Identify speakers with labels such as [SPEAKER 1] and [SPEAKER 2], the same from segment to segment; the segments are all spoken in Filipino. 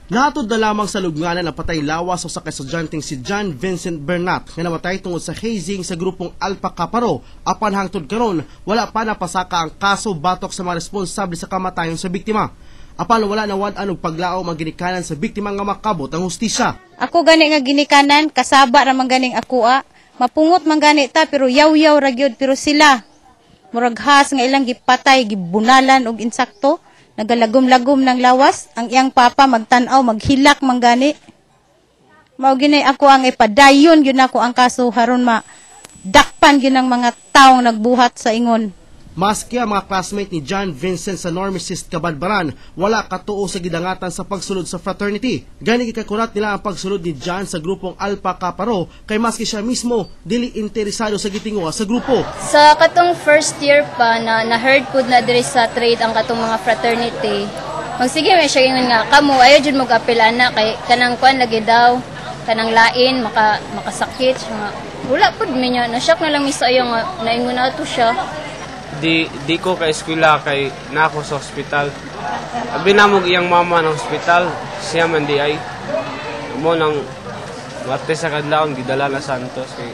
[SPEAKER 1] Nahatod na lamang sa lubnganan ang patay lawas sa kaestudyanteng si John Vincent Bernat nga namatay tungod sa hazing sa grupong Alpha Kaparo. Apan hangtod karon, wala pa napasaka ang kaso batok sa mga responsable sa kamatayon sa biktima. Apan wala nawad-an og paglao ang ginikanan sa biktima nga makabot ang hustisya.
[SPEAKER 2] Ako gani nga ginikanan, kasaba ra man ganing akoa. Mapungot man gani ta pero yaw-yaw ra gyud, pero sila murag has nga ilang gipatay, gibunalan og insakto. Nagalagom-lagom ng lawas, ang iyang papa magtanaw, maghilak man gani. Mao ginay ako ang ipadayon gyud nako ang kaso haron dakpan gyud ang mga taong nagbuhat sa ingon.
[SPEAKER 1] Maski ang mga classmate ni John Vincent sa Normicist Kabadbaran, wala katuo sa gidangatan sa pagsulod sa fraternity. Gani gikakurat nila ang pagsulod ni John sa grupong Alpha Kaparo, kay maski siya mismo dili interesado sa gitinguha sa grupo.
[SPEAKER 3] Sa katong first year pa na heard pud na diri sa trade ang katong mga fraternity, magsige may siya ingon nga kamo ayo jud mag-apil ana kay kanang kuan lagi daw kanang lain makasakit nga wala pud minya na shock na lang misa ayo nga naingon ato siya.
[SPEAKER 4] Di ko ka eskwela kay nako sa ospital. Abi namog iyang mama ng ospital, siya man di ay. Mo nang Martes sa kadlawon gidala na Santos kay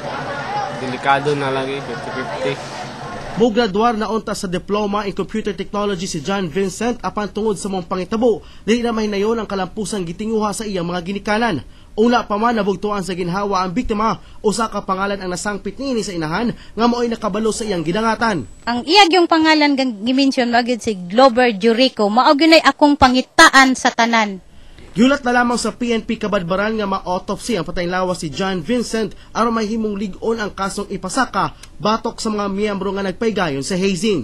[SPEAKER 4] delikado na lagi 50-50.
[SPEAKER 1] Mograduar na unta sa diploma in computer technology si John Vincent apan tungod sa mong pangitabo, dili na mahinayon ang kalampusang gitinguha sa iyang mga ginikanan. Una pa man nabugtuan sa ginhawa ang biktima, usa ka pangalan ang nasangpit niini sa inahan nga mo'y nakabalo sa iyang gidangatan.
[SPEAKER 2] Ang iyag yung pangalan gimension magid si Glover Jurico, mao gyud akong pangitaan sa tanan.
[SPEAKER 1] Giulat na lamang sa PNP Kabadbaran nga ma-autopsy ang patay lawas si John Vincent aron mahimong lig-on ang kasong ipasaka batok sa mga miyembro nga nagpaygayon sa hazing.